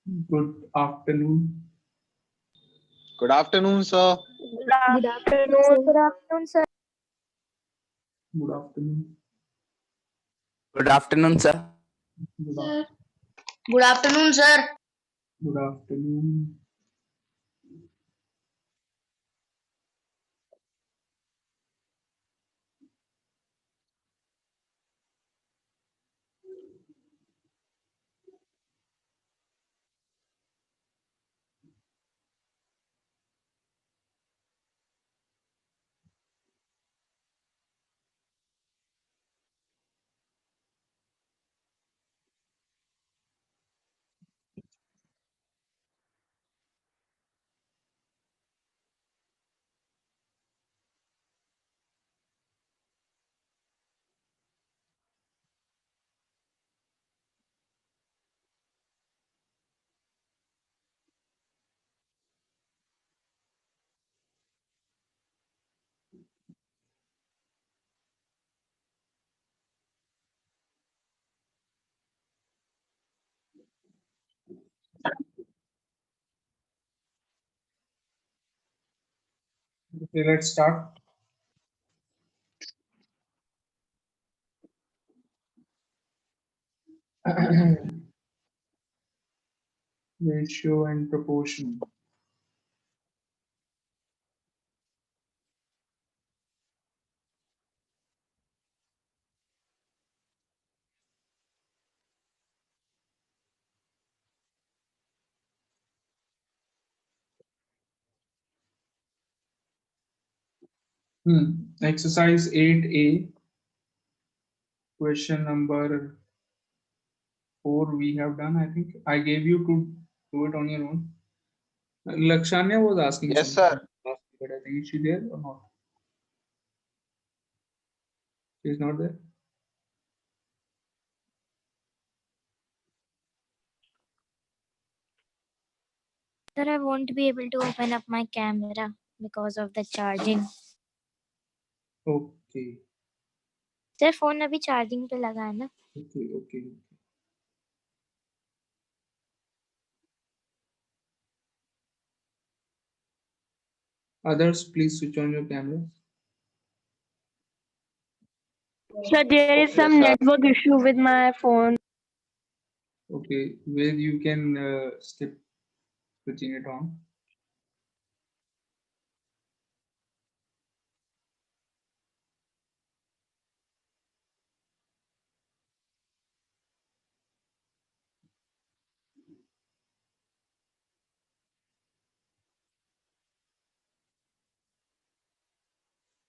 Good afternoon. Good afternoon, sir. Good afternoon, sir. Good afternoon, sir. Good afternoon. Good afternoon, sir. Good, af- Good afternoon, sir. good afternoon. Okay, let's start. Ratio and proportion. Exercise 8A, question number 4 we have done. I think I gave you to do it on your own. Lakshanya was asking Yes, something sir. last, but I think is she there or not? She's not there. Sir, I won't be able to open up my camera because of the charging. Okay, sir phone अभी charging पे लगा है ना. okay. Others, please switch on your camera. Sir, there is some Yes, sir. network issue with my phone. Okay, where you can skip switching it on.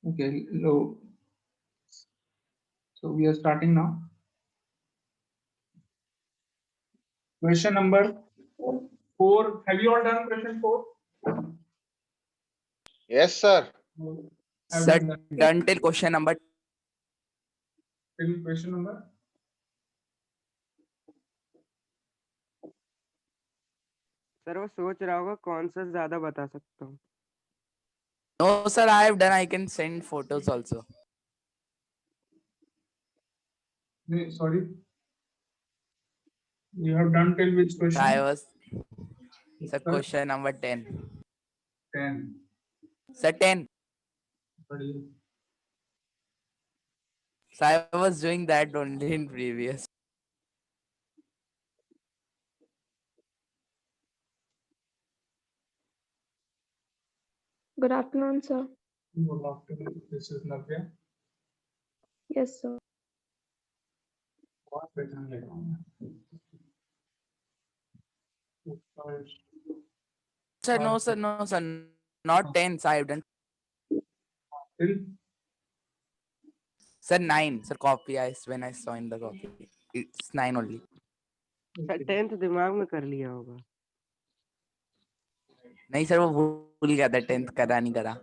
Okay, so we are starting now. Question number 4. Have you all done question 4? Yes, sir. Have Sir, done that. done till question number. Till question number. Sir वो सोच रहा होगा कौन सा ज्यादा बता सकता हूँ. No, sir, I have done. I can send photos also. No, sorry. You have done till which I question? was. Sir, question number 10. 10. Sir, 10. Sorry. So I was doing that only in previous. Good afternoon, sir. Good afternoon. This is Navya. Yes, sir. बहुत पहचान ले रहा हूँ मैं. Sir, no, sir, no, sir. Not 10. So I have done. Till Sir, 9. Sir, copy. When I saw in the copy, it's 9 only. Sir 10th दिमाग में कर लिया होगा. नहीं सर वो भूल गया था 10th करा नहीं करा.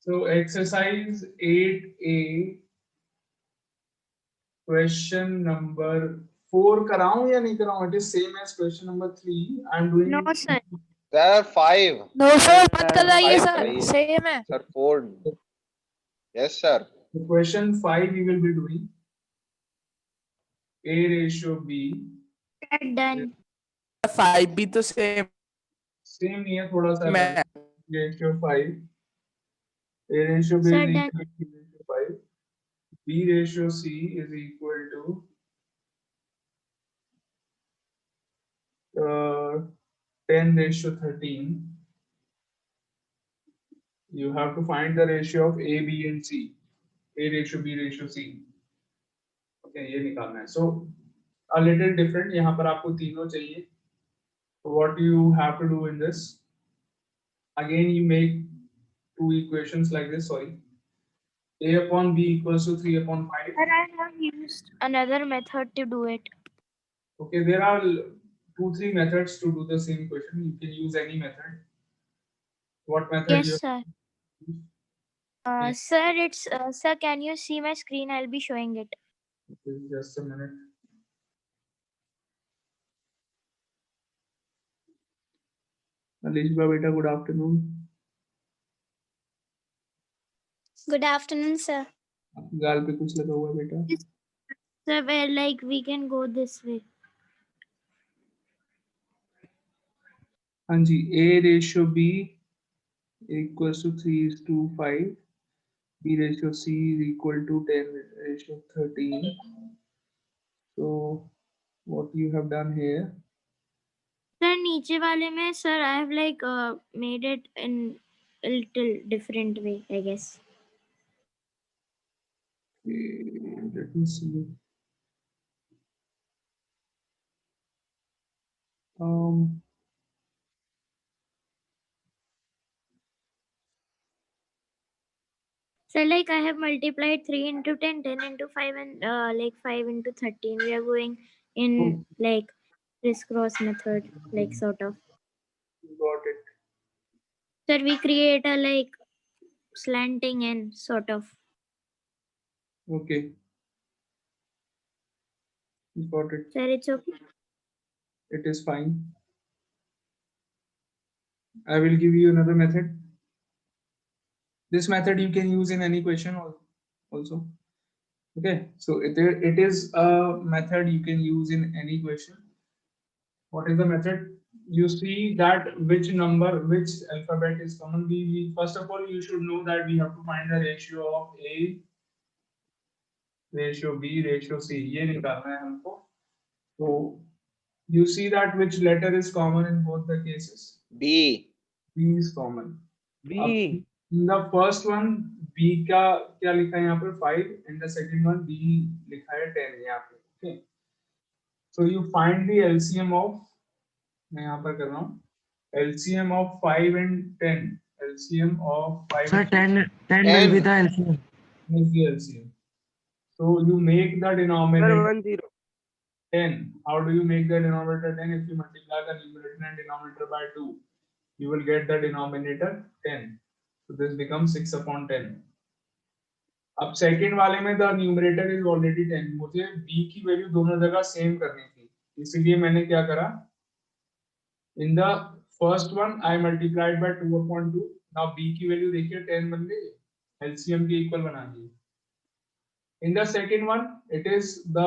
so exercise 8A, question number 4 कराऊं या नहीं कराऊं? It is same as question number 3. I'm doing. No, sir. Sir, 5. No, sir. मत Sir, कराइए five सर. कराइए. Same है. Sir, 4. Yes, sir. The question 5 we will be doing A ratio B. Done. 5 भी तो same same नहीं है, थोड़ा सा मैं ratio 5, A ratio B Sir, is then equal to ratio 5, B ratio C is equal to 10:13. You have to find the ratio of A, B and C. A ratio B ratio C. Okay, ये निकालना है. So a little different. यहाँ पर आपको तीनों चाहिए. So what you have to do in this? Again, you make two equations like this. Sorry, A upon B equals to 3/5. sir, I have used another method to do it. Okay, there are 2-3 methods to do the same question. You can use any method. What method Yes, you sir. use? Sir, it's sir. Can you see my screen? I'll be showing it. Okay, just a minute. Alishba beta, good afternoon. Good afternoon, sir. आपकी गाल पे कुछ लगा हुआ है बेटा? Sir, where like we can go this way. हाँ जी, A ratio B equals to 3:5. B ratio C is equal to 10:13. So what you have done here? Sir, नीचे वाले में sir, I have like made it in a little different way, I guess. Let me see. So like I have multiplied 3 into 10, 10 into 5 and like 5 into 13. We are going in like crisscross method, like sort of. Got it. Sir, we create a like slanting and sort of. Okay. Got it. Sir, it's okay. It is fine. I will give you another method. This method you can use in any question also. Okay, so it is a method you can use in any question. What is the method? You see that which number, which alphabet is common. First of all, you should know that we have to find the ratio of A, ratio B, ratio C. ये निकालना है हमको. So you see that which letter is common in both the cases? B. B is common. B. In the first one, B का क्या लिखा है यहाँ पर 5, and the second one B लिखा है 10 यहाँ पे. Okay. So you find the LCM of, मैं यहाँ पर कर रहा हूँ, LCM of 5 and 10. LCM of 5 Sir, and 10 will be the LCM. 10 is the LCM. So you make the Sir, denominator 10. 10. How do you make the denominator 10? If you multiply the numerator and denominator by 2, you will get the denominator 10. So this becomes 6/10. अब second वाले में the numerator is already 10. मुझे b की value दोनों जगह same करनी थी, इसलिए मैंने क्या करा, in the first one I multiplied by 2/2. Now b की वैल्यू देखिए 10 बन गई, एलसीएम के इक्वल बना दी. In the second one it is the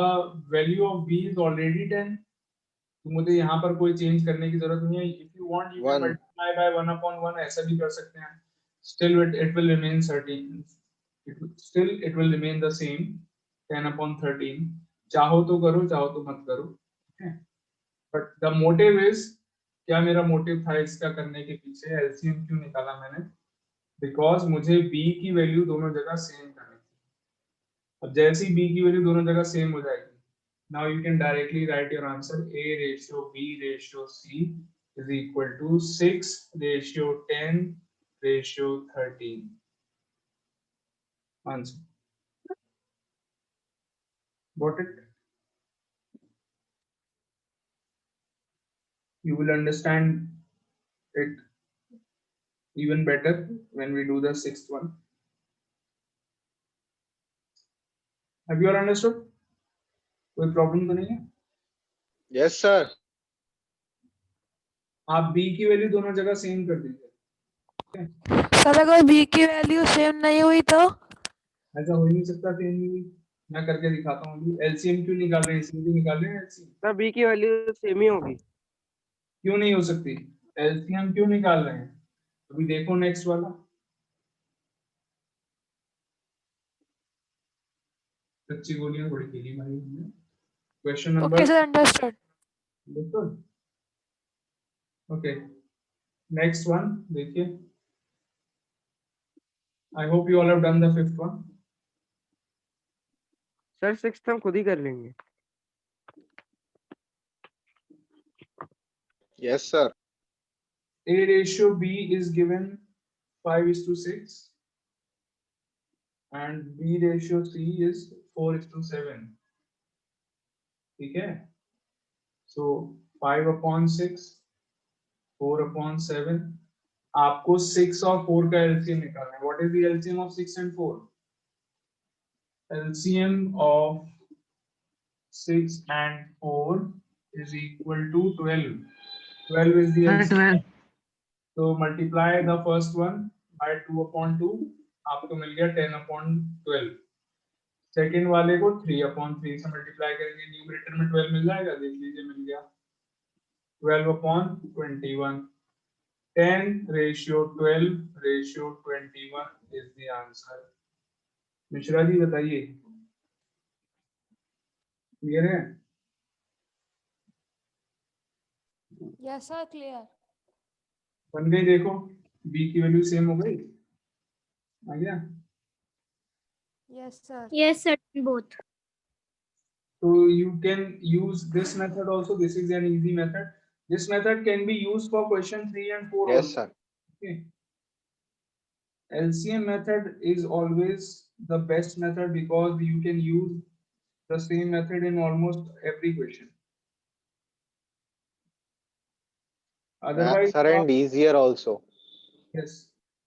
value of b is already 10, तो मुझे यहाँ पर कोई चेंज करने की जरूरत नहीं है. If you want you can One. Multiply by 1/1, ऐसा भी कर सकते हैं. Still it will remain 13. It will remain the same 10/13. चाहो तो करो, चाहो तो मत करो. But the motive is, क्या मेरा मोटिव था इसका करने के पीछे, एलसीएम क्यों निकाला मैंने? Because मुझे b की वैल्यू दोनों जगह सेम करनी थी. अब जैसे ही b की वैल्यू दोनों जगह सेम हो जाएगी, now you can directly write your answer. A ratio B ratio C is equal to 6:10:13. Answer. Got it? You will understand it even better when we do the sixth one. Have you all understood? कोई problem तो नहीं है? Yes, sir. आप b की value दोनों जगह same कर दीजिए. सर अगर बी की वैल्यू सेम नहीं हुई तो? ऐसा हो ही नहीं सकता. सेम नहीं हुई, मैं करके दिखाता हूँ. एलसीएम क्यों निकाल रहे हैं? इसलिए निकाल रहे हैं एलसीएम. सर, B की वैल्यू सेम ही होगी. क्यों नहीं हो सकती? एलसीएम क्यों निकाल रहे हैं? अभी देखो नेक्स्ट वाला, कच्ची गोलियां थोड़ी खेली भाई हमने। Question okay number, sir, understood. बिल्कुल ओके। नेक्स्ट वन देखिए, I hope you all have done the fifth one. Sir 6th हम खुद ही कर लेंगे। Yes, sir. A ratio B is given 5:6 and B ratio C is 4:7, ठीक है? So 5/6, 4/7, आपको 6 और 4 का एलसीएम निकालना है। What is the LCM of 6 and 4? LCM of 6 and 4 is equal to 12. 12 is the LCM. So multiply the first one by 2/2, आपको मिल गया 10/12। Second वाले को 3/3 से मल्टीप्लाई करेंगे, न्यूमरेटर में 12 मिल जाएगा, देख लीजिए मिल गया 12/21। 10:12:21 is the answer. Mishra ji बताइए, क्लियर है? Yes sir, clear. बन गई, देखो बी की वैल्यू सेम हो गई, आ गया। Yes sir. Yes, sir. Both. So you can use this method also. This is an easy method. This method can be used for question 3 and 4 Yes, also. sir. Okay. LCM method is always the best method because you can use the same method in almost every question. Otherwise, Sir, and easier also. yes,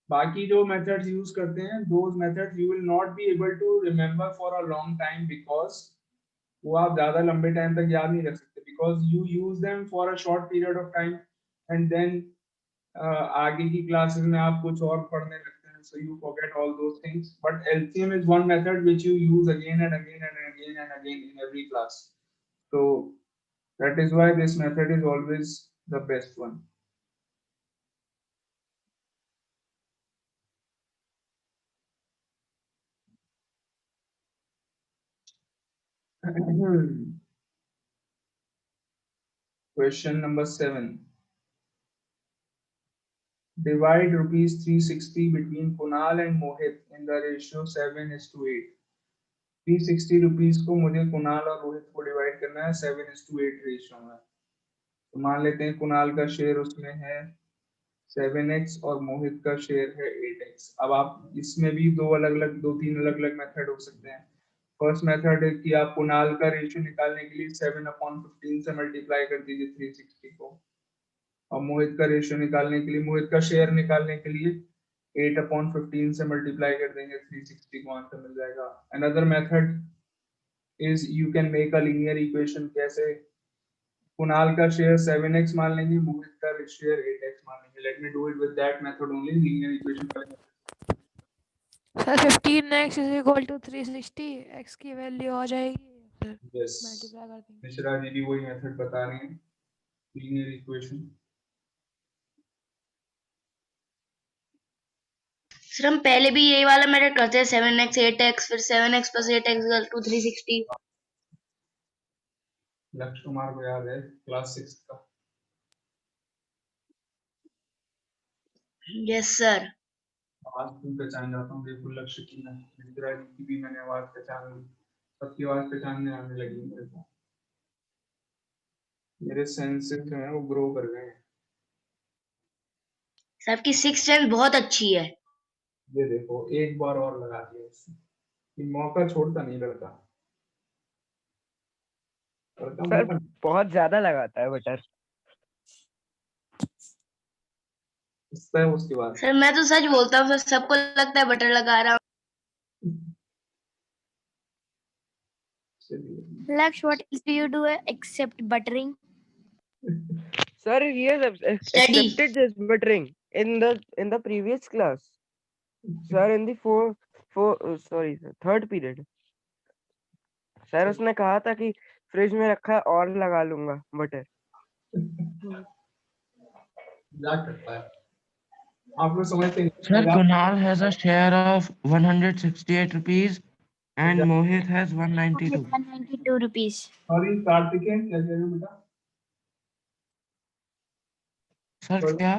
बाकी जो methods use करते हैं, those methods you will not be able to remember for a long time because वो आप ज़्यादा लंबे time तक याद नहीं रख सकते because you use them for a short period of time and then आगे की classes में आप कुछ और पढ़ने लगते हैं, so you forget all those things. But LCM is one method which you use again and again and again and again in every class. So that is why this method is always the best one. Question number 7. Divide rupees 360 between Kunal and Mohit in the ratio 7:8. 360 rupees को मुझे कुणाल और रोहित को divide करना है 7:8 ratio में। तो मान लेते हैं कुणाल का शेयर उसमें है 7x और मोहित का शेयर है 8x। अब आप इसमें भी दो तीन अलग अलग मेथड हो सकते हैं। फर्स्ट मेथड है कि आप कुणाल का रेशियो निकालने के लिए 7/15 से मल्टीप्लाई कर दीजिए 360 को, और मोहित का रेशियो निकालने के लिए, मोहित का शेयर निकालने के लिए 8/15 से मल्टीप्लाई कर देंगे 360 को, आंसर मिल जाएगा। Another method is you can make a linear equation. कैसे? कुणाल का शेयर 7x मान लेंगे, मोहित का शेयर 8x मान लेंगे। Let me do it with that method only, linear equation वाले। Sir 15x is equal to 360, x की वैल्यू आ जाएगी, यस, मल्टीप्लाई कर देंगे। मिश्रा जी भी वही मेथड बता रहे हैं, लीनियर इक्वेशन। सर हम पहले भी यही वाला मेथड करते हैं, 7x 8x फिर 7x + 8x = 360। लक्ष्य कुमार को याद है क्लास 6 का? Yes sir. आवाज तुम पहचान जाता हूँ, देखो लक्ष्य की ना, मिश्रा जी की भी मैंने आवाज पहचान ली, सबकी आवाज पहचानने आने लगी मेरे को। मेरे सेंसेस जो हैं वो ग्रो कर गए हैं। सर आपकी 6th सेंस बहुत अच्छी है। ये देखो एक बार और लगा दिया इससे, ये मौका छोड़ता नहीं लड़का। लड़का सर मौका बहुत ज्यादा लगाता है बटर। इसका है उसके बाद। सर मैं तो सच बोलता हूँ सर, सबको लगता है बटर लगा रहा हूँ। चलिए Laksh, what else do you do except buttering? Sir, he has Study. accepted this buttering in the previous class. Sir, in the third period. Sir उसने कहा था कि फ्रिज में रखा है और लगा लूंगा बटर। मजाक करता है, आप लोग समझते हैं Sir, मजाक। Kunal has a share of 168 rupees and Mohit has 192. 192 rupees. Sorry Kartikeya, क्या कह रहे हो बेटा? Sir, Sorry. क्या?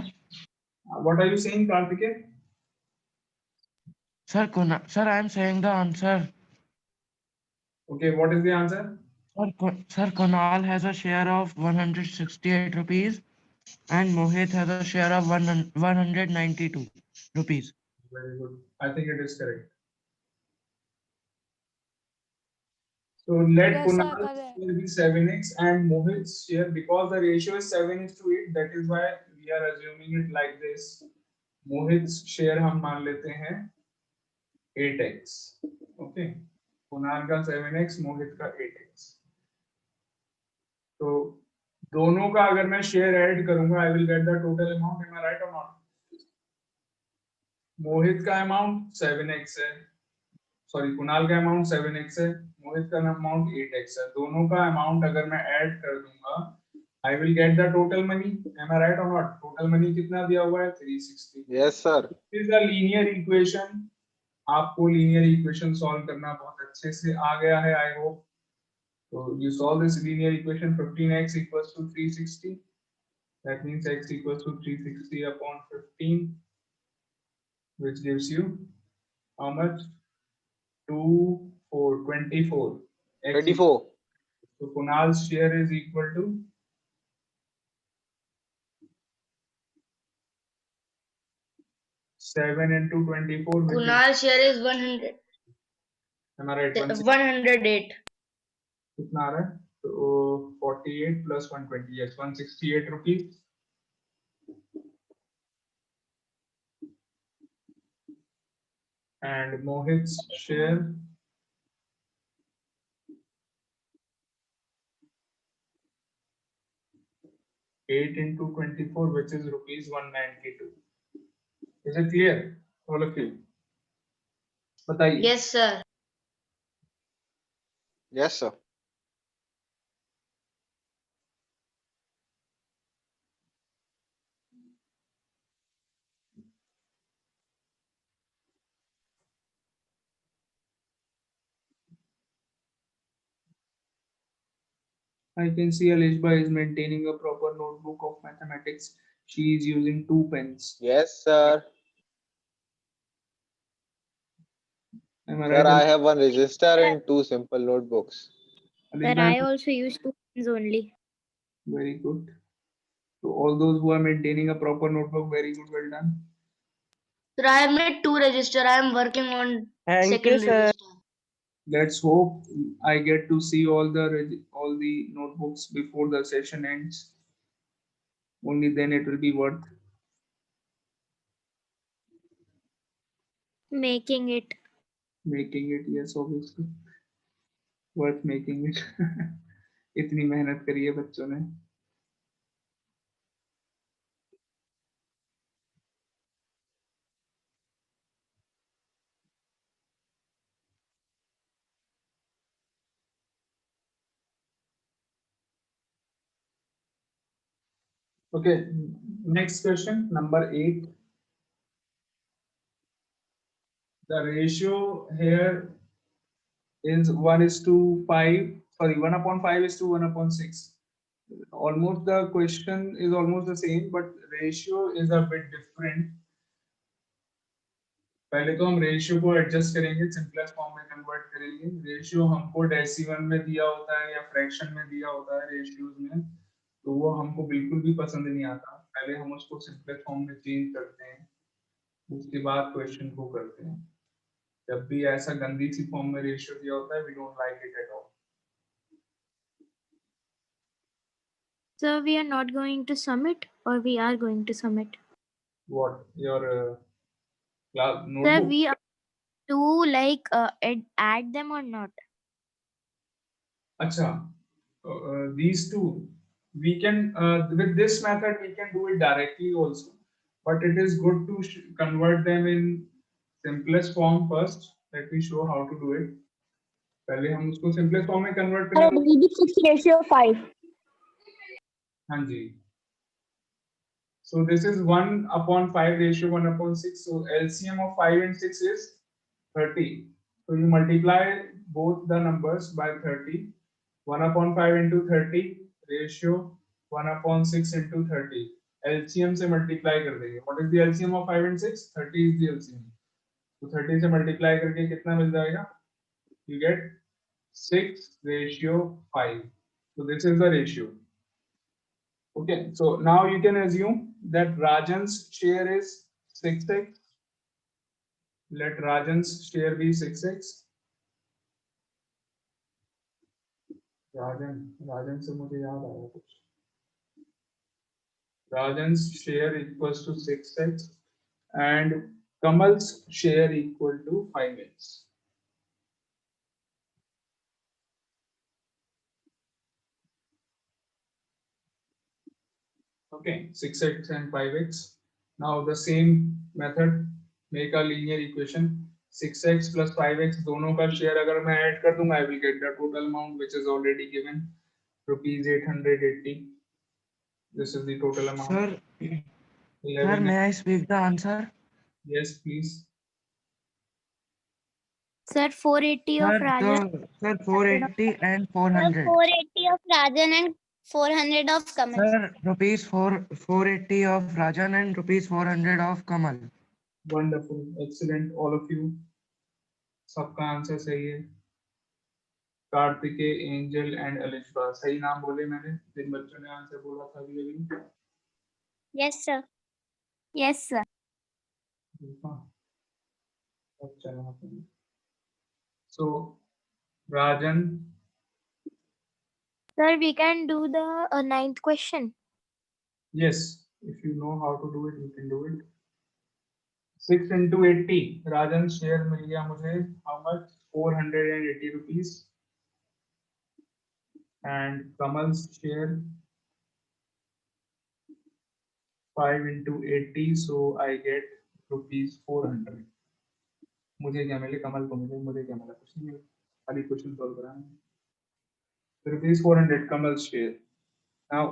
What are you saying, Karthikeya? Sir, Sir, I am saying the answer. Okay, what is the answer? Sir, Kunal has a share of 168 rupees and Mohit has a share of 192 rupees. Very good. I think it is correct. So let Yes, sir, Kunal correct. share be 7x and Mohit's share, because the ratio is 7:8, that is why we are assuming it like this. Mohit's share हम मान लेते हैं 8x. Okay. Kunal का 7x, मोहित का 8x. तो दोनों का अगर मैं शेयर ऐड करूंगा, I will get the total amount. Am I right or not? मोहित का अमाउंट 7x है, सॉरी कुणाल का अमाउंट 7x है, मोहित का अमाउंट 8x है. दोनों का अमाउंट अगर मैं ऐड कर दूंगा, I will get the total money. Am I right or not? Total money कितना दिया हुआ है? 360. Yes, sir. Is a linear equation. आपको लीनियर इक्वेशन सॉल्व करना बहुत अच्छे से आ गया है, I hope. So you solve this linear equation. 15x equals to 360. That means x equals to 360 upon 15, which gives you how much? 24. X 24. So Kunal's share is equal to 7 into 24. Which Kunal's share is 100. am I right? 108. कितना आ रहा है? तो 48 plus 120. Yes, 168 rupees. And Mohit's share eight into 24, which is rupees 192. Is it clear, all of you? बताइए. Yes, sir. Yes, sir. I can see Alishba is maintaining a proper notebook of mathematics. She is using 2 pens. Yes, sir. Am I Sir, right? I have one register and 2 simple notebooks. But I also use 2 pens only. Very good. So all those who are maintaining a proper notebook, very good, well done. Sir, I have made 2 register. I am working on Thank you, second sir. register. Let's hope I get to see all the notebooks before the session ends. Only then it will be worth. Making it. Making it, yes, obviously. Worth making it. इतनी मेहनत करी है बच्चों ने. Okay, next question, number 8. The ratio here is 1:5. Sorry, 1/5:1/6. Almost the question is almost the same, but ratio is a bit different. पहले तो हम ratio को एडजस्ट करेंगे, सिंपलेस्ट फॉर्म में कन्वर्ट करेंगे. रेशियो हमको डेसिमल में दिया होता है या फ्रैक्शन में दिया होता है रेशियोज में, तो वो हमको बिल्कुल भी पसंद नहीं आता. पहले हम उसको सिंपलेस्ट फॉर्म में चेंज करते हैं, उसके बाद क्वेश्चन को करते हैं. जब भी ऐसा गंदी सी फॉर्म में रेशियो दिया होता है, we don't like it at all. So we are not going to submit, or we are going to submit? What your class Sir, notebook? we are to like add them or not? Acha, these two we can with this method we can do it directly also, but it is good to convert them in simplest form first. Let me show how to do it. पहले हम उसको simplest form में convert करेंगे. 6:5. हाँ जी, So this is 1/5 ratio 1/6. So LCM of 5 and 6 is 30. So you multiply both the numbers by 30. 1/5 into 30 ratio 1/6 into 30. LCM से multiply कर देंगे. What is the LCM of 5 and 6? 30 is the LCM. तो 30 से multiply करके कितना मिल जाएगा? You get 6:5. So this is the ratio. Okay, so now you can assume that Rajan's share is 6x. Let Rajan's share be 6x. Rajan से मुझे याद आया कुछ. Rajan's share equals to 6x and Kamal's share equal to 5x. Okay, 6x and 5x. Now the same method, make a linear equation. 6x plus 5x दोनों का share अगर मैं add कर दूंगा, I will get the total amount which is already given, rupees 880. This is the total amount. Sir, 11. may I speak the answer? Yes, please. Sir, 480 of Rajan. Sir, 480 and 400. 480 of Rajan and 400 of Kamal. Sir, rupees 480 of Rajan and rupees 400 of Kamal. Wonderful, excellent, all of you. सबका answer सही है. कार्तिके, angel and Alisha सही नाम बोले मैंने. जिन बच्चों ने answer बोला था अभी. Yes, sir. Yes, sir. So, Rajan. Sir, we can do the ninth question. Yes, if you know how to do it, you can do it. 6 into 80. Rajan's share मिल गया मुझे. How much? 480 rupees. And Kamal's share 5 into 80. So I get rupees 400. मुझे क्या मिले? कमल को मिले. मुझे क्या मिला? कुछ नहीं मिला. खाली क्वेश्चन सॉल्व कराना. Rupees 400 Kamal's share. Now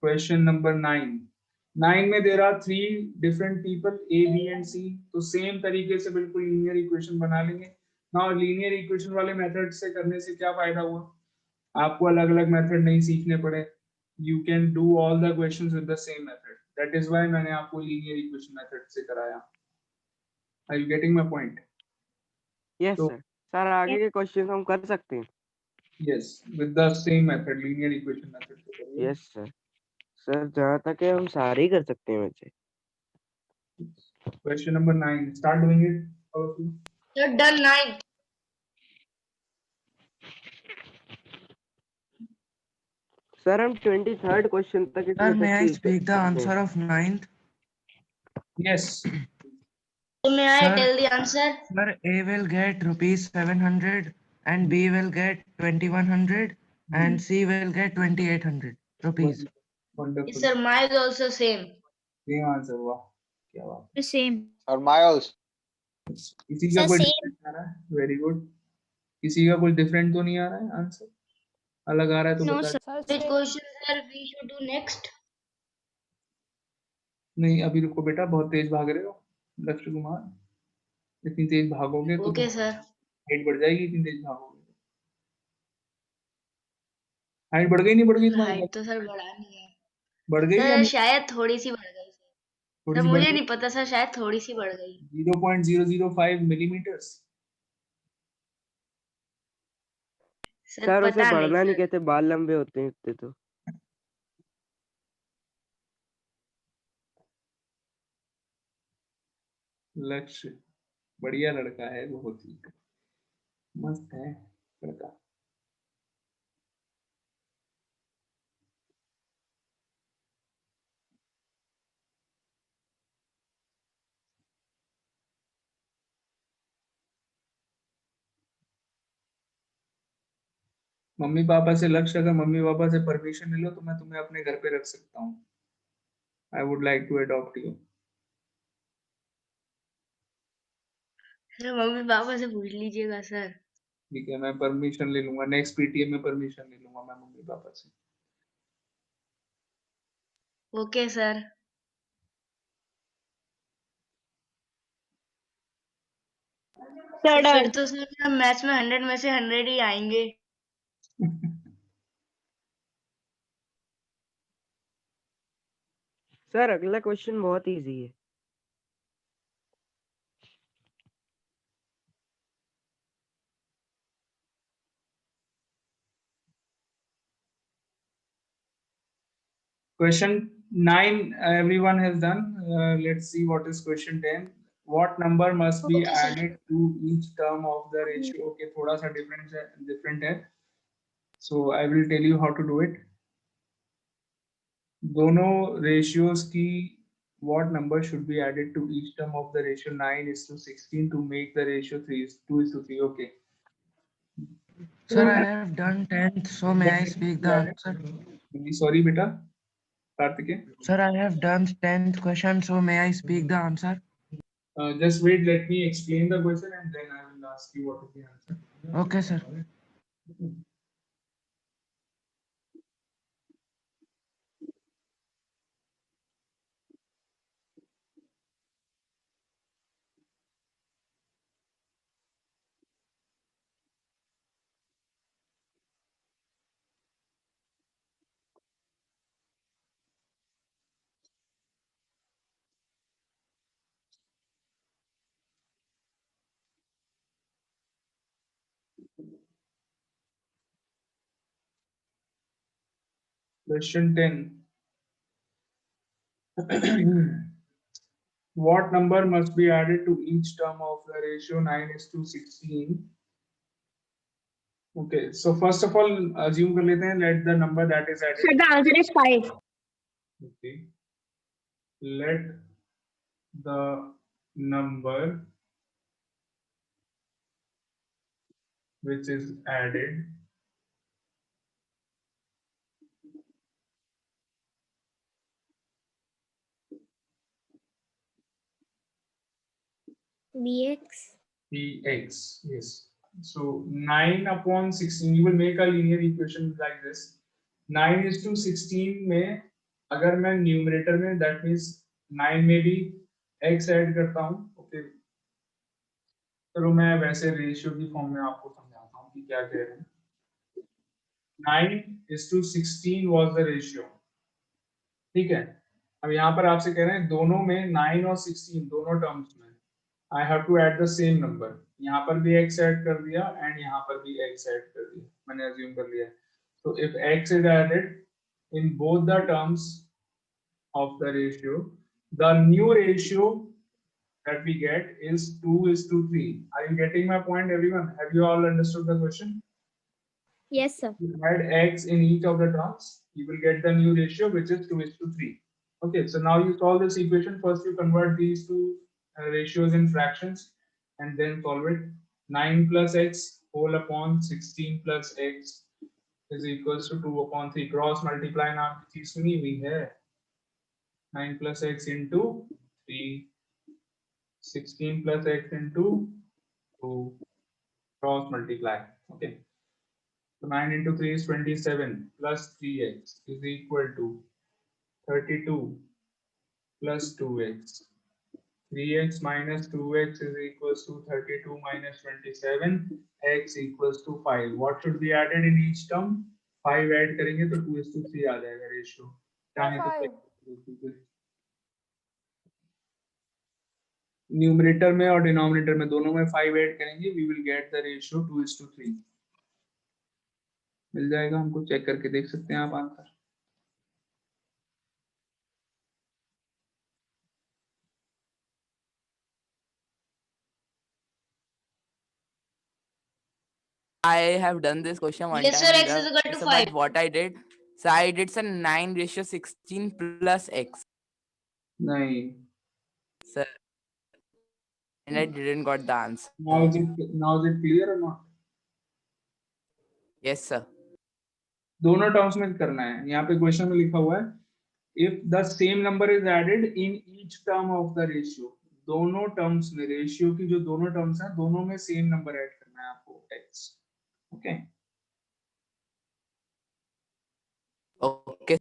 question number 9. 9 में there are 3 different people A, B and C. तो सेम तरीके से बिल्कुल लीनियर इक्वेशन बना लेंगे. Now लीनियर इक्वेशन वाले मेथड से करने से क्या फायदा हुआ? आपको अलग अलग मेथड नहीं सीखने पड़े. You can do all the questions with the same method. That is why मैंने आपको लीनियर इक्वेशन मेथड से कराया. Are you getting my point? Yes, तो sir. सर आगे के क्वेश्चन हम कर सकते हैं. Yes, with the same method, linear equation method से करिए. Yes, sir. सर जहाँ तक है हम सारे ही कर सकते हैं वैसे. Question number 9. Start doing it. All of you. You're done 9. Sir हम 23rd क्वेश्चन तक Sir, इसमें may I तक speak the answer of 9th? Yes. So may I Sir. tell the answer? Sir, A will get rupees 700 and B will get 2100 and C will get 2800 rupees. Wonderful. Yes, sir. Mine is also same. Same answer. वाह, क्या बात. The same. Or miles. किसी का Sir, कोई same. different आ रहा है? Very good. किसी का कोई different तो नहीं आ रहा है आंसर? अलग आ रहा है तो No, बता. sir. Sir, Which same. question, sir, we should do next? नहीं अभी रुको बेटा, बहुत तेज भाग रहे हो. लक्ष्य कुमार, इतनी तेज भागोगे तो Okay, sir. हाइट बढ़ जाएगी. इतनी तेज भागोगे. हाइट बढ़ गई नहीं बढ़ गई तुम्हारी? हाइट तो सर बढ़ा नहीं है. बढ़ गई या सर नहीं? शायद थोड़ी सी बढ़ गई. थोड़ी सर सी बढ़ मुझे गई. नहीं पता सर, शायद थोड़ी सी बढ़ गई. 0.005 millimeters. सर उसे पता बढ़ना नहीं सर. कहते, बाल लंबे होते हैं इतने तो. लक्ष्य बढ़िया लड़का है, बहुत ही मस्त है लड़का. मम्मी पापा से लक्ष्य, अगर मम्मी पापा से परमिशन ले लो तो मैं तुम्हें अपने घर पे रख सकता हूँ. I would like to adopt you. Sir मम्मी पापा से पूछ लीजिएगा सर. ठीक है, मैं परमिशन ले लूंगा. नेक्स्ट पीटीएम में परमिशन ले लूंगा मैं मम्मी पापा से. Okay sir. फिर तो सर मैथ्स में 100 में से 100 ही आएंगे। सर अगला क्वेश्चन बहुत इजी है। Question 9, everyone has done. Let's see what is question 10. What number must be Okay, sir. added to each term of the ratio? Okay, थोड़ा सा different है. So I will tell you how to do it. दोनों ratios की what number should be added to each term of the ratio 9:16 to make the ratio 2:3? Okay. Sir, I have done 10th, so may I speak the answer? Sorry, beta. Kartike. Sir, I have done 10th question, so may I speak the answer? Just wait, let me explain the question and then I will ask you what is the answer. Okay, sir. Question 10. What number must be added to each term of the ratio 9:16? Okay, so first of all, assume कर लेते हैं, let the number that is added. Sir, the answer is 5. Okay. Let the number which is added bx. be x. Yes. So 9/16. You will make a linear equation like this. 9:16 में अगर मैं numerator में that means 9 में भी x add करता हूँ. Okay. चलो मैं वैसे रेशियो की फॉर्म में आपको समझाता हूँ कि क्या कह रहे हैं. 9:16 was the ratio. ठीक है. अब यहाँ पर आपसे कह रहे हैं दोनों में 9 और 16 दोनों टर्म्स में I have to add the same number. यहाँ पर भी x ऐड कर दिया and यहाँ पर भी x ऐड कर दिया. मैंने assume कर लिया. So if x is added in both the terms of the ratio, the new ratio that we get is 2:3. Are you getting my point, everyone? Have you all understood the question? Yes, sir. You add x in each of the terms, you will get the new ratio, which is 2:3. Okay, so now you solve this equation. First, you convert these two ratios in fractions and then solve it. 9 plus x whole upon 16 plus x is equals to 2/3. Cross multiply नाम की चीज सुनी हुई है. 9 plus x into 3, 16 plus x into 2. Cross multiply. Okay. So 9 into 3 is 27 plus 3x is equal to 32 plus 2x. 3x minus 2x is equals to 32 minus 27. X equals to 5. What should be added in each term? 5 add करेंगे तो 2:3 आ जाएगा ratio. चाहे तो numerator में और denominator में दोनों में 5 ऐड करेंगे, we will get the ratio 2:3. मिल जाएगा, हमको चेक करके देख सकते हैं आप answer. I have done this question one Yes, time. sir, x is equal to So, 5. but what I did, so I did some 9:16 plus x. नहीं. Sir, and I didn't got the answer. Now is it clear or not? Yes, sir. दोनों terms में करना है. यहाँ पे question में लिखा हुआ है if the same number is added in each term of the ratio. दोनों टर्म्स में रेशियो की जो दोनों टर्म्स हैं दोनों में सेम नंबर ऐड करना है आपको x. Okay. Okay.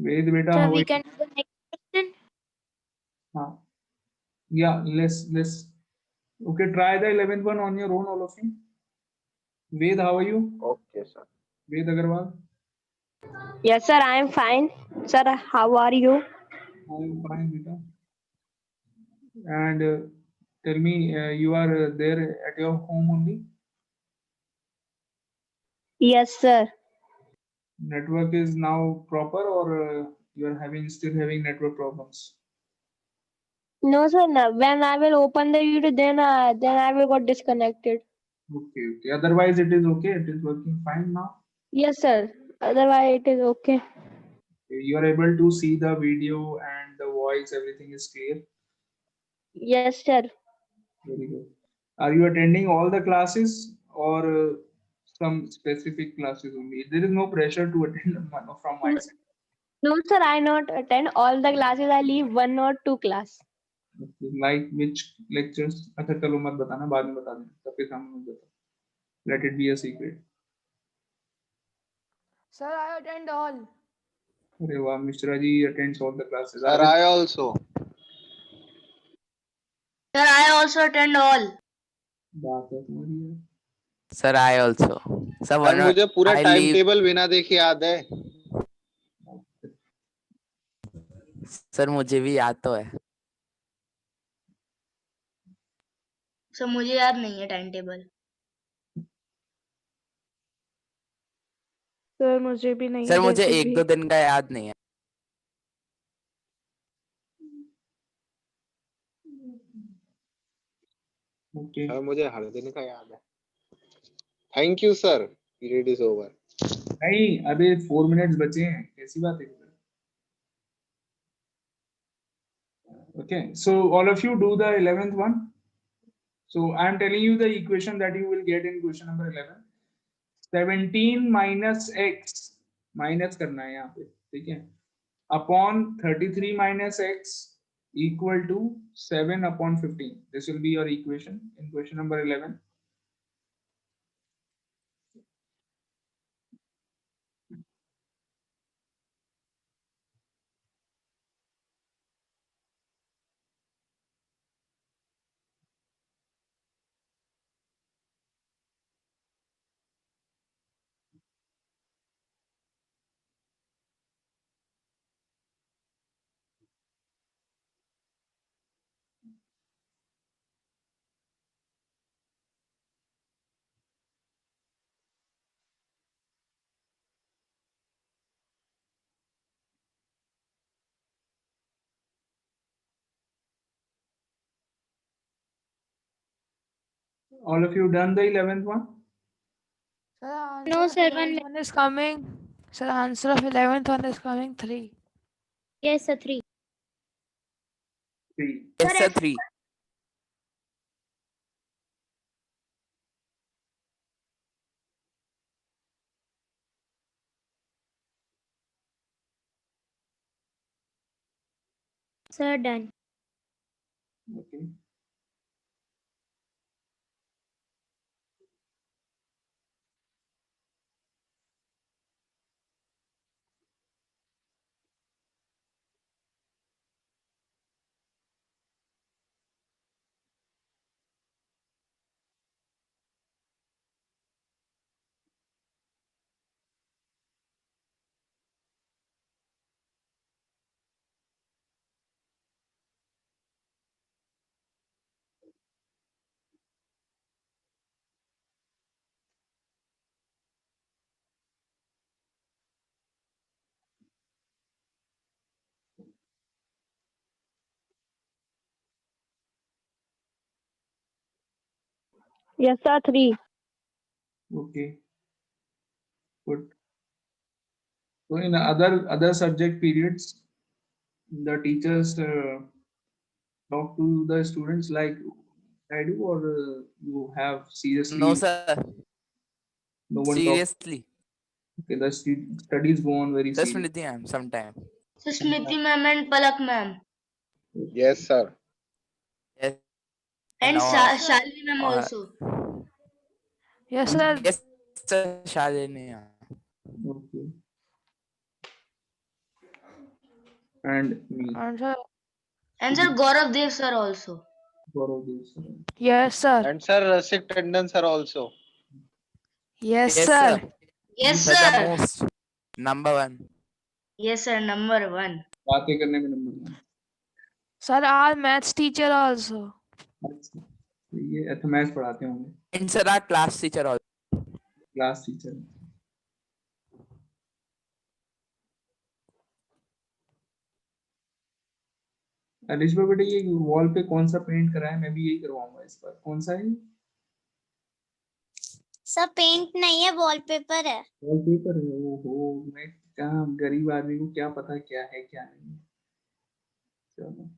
Ved beta, So how are we you? can do the next question. Yeah, let's. Okay, try the 11th one on your own, all of you. Ved, how are you? Okay, sir. Ved Agarwal. Yes, sir. I am fine. Sir, how are you? I am fine, beta. And tell me, you are there at your home only? Yes, sir. Network is now proper, or you are still having network problems? No, sir. No. When I will open the YouTube, then I will got disconnected. Okay. Otherwise, it is okay. It is working fine now. Yes, sir. Otherwise, it is okay. You are able to see the video and the voice. Everything is clear. Yes, sir. Very good. Are you attending all the classes or some specific classes only? There is no pressure to attend one from my side. No, sir. I not attend all the classes. I leave 1 or 2 class. Okay. Like which lectures? अच्छा चलो मत बताना बाद में बता देना सबके सामने मत बता. Let it be a secret. Sir, I attend all. अरे वाह, Mishra ji attends all the classes. Sir, I also. Sir, I also attend all. बात है तुम्हारी यार. Sir, I also. Sir, sir one मुझे पूरा I टाइम leave. टेबल बिना देखे याद है. Sir, मुझे भी याद तो है. सर मुझे याद नहीं है टाइम टेबल. सर मुझे भी नहीं सर है मुझे जैसे एक भी. दो दिन का याद नहीं है. Okay. सर मुझे हर दिन का याद है. Thank you sir. Period is over. नहीं, अबे 4 मिनट्स बचे हैं. कैसी बात है? Okay, so all of you do the 11th one. So I am telling you the equation that you will get in question number 11. 17 minus x minus करना है यहाँ पे, ठीक है? Upon 33 minus x equal to 7 upon 15. This will be your equation in question number 11. All of you done the 11th one? Sir, answer No, of sir, 11th one is coming. Sir, answer of 11th one is coming 3. Yes, sir, 3. 3. Yes, sir, 3. Sir, done. Okay. Yes, sir. 3. Okay. Good. So in other subject periods, the teachers talk to the students like I do, or you have seriously No, sir. no one talk. Seriously. Okay, the studies go on very Sir, serious. Smriti ma'am, sometime. So Smriti ma'am and Palak ma'am Yes sir. Yes. and all- Shalini ma'am all- also. Yes, sir. Yes, sir, Shalini. Okay. and me. And sir, And sir, Gaurav Dev sir also. Gaurav Dev sir. yes, sir. And sir, Rasik Tandon sir also. Yes, Yes, sir. sir. Yes, Sir, the sir. most. Number one. Yes, sir. Number 1. बातें करने में number 1. Sir, our maths teacher also. अच्छा, तो ये maths पढ़ाते होंगे, And sir, our class teacher also. Class teacher. Alishba बेटा ये वॉल पे कौन सा पेंट करा है? मैं भी यही करवाऊंगा इस बार. कौन सा है? सर पेंट नहीं है, वॉलपेपर है। वॉलपेपर है. ओहो, मैं क्या गरीब आदमी को क्या पता क्या है क्या नहीं है. चलो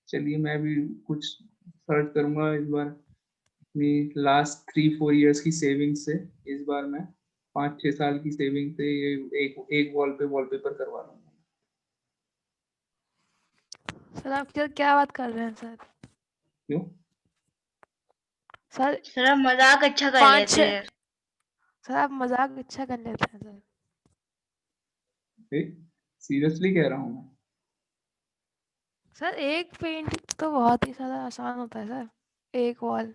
चलिए मैं भी कुछ सर्च करूंगा इस बार. अपनी लास्ट 3-4 इयर्स की सेविंग से इस बार मैं 5-6 साल की सेविंग से ये एक वॉल पे वॉलपेपर करवा लूंगा. सर आप क्या बात कर रहे हैं सर? क्यों? सर सर आप मजाक अच्छा कर 5 लेते हैं। सर आप मजाक अच्छा कर लेते हैं सर। सीरियसली कह रहा हूँ मैं. सर एक पेंट तो बहुत ही ज्यादा आसान होता है सर, एक वॉल।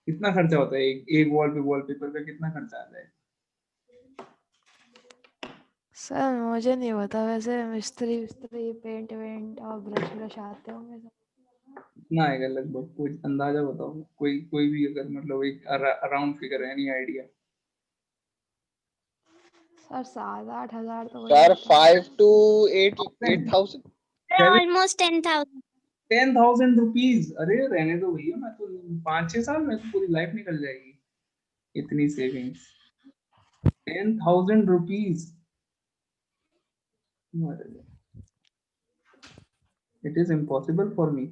कितना खर्चा होता है एक वॉल पे वॉलपेपर का? कितना खर्चा आता है? सर मुझे नहीं पता, वैसे मिस्त्री पेंट वेंट और ब्रश आते होंगे सर। कितना आएगा लगभग? कोई अंदाजा बताओ. कोई भी अगर मतलब एक around figure, any idea? Sir 7-8 हजार तो Sir, 5 to 8,000. ऑलमोस्ट 10,000। 10,000 रुपीज? अरे रहने दो भैया, मैं तो 5-6 साल में तो पूरी लाइफ निकल जाएगी इतनी savings. 10,000 rupees. It is impossible for me.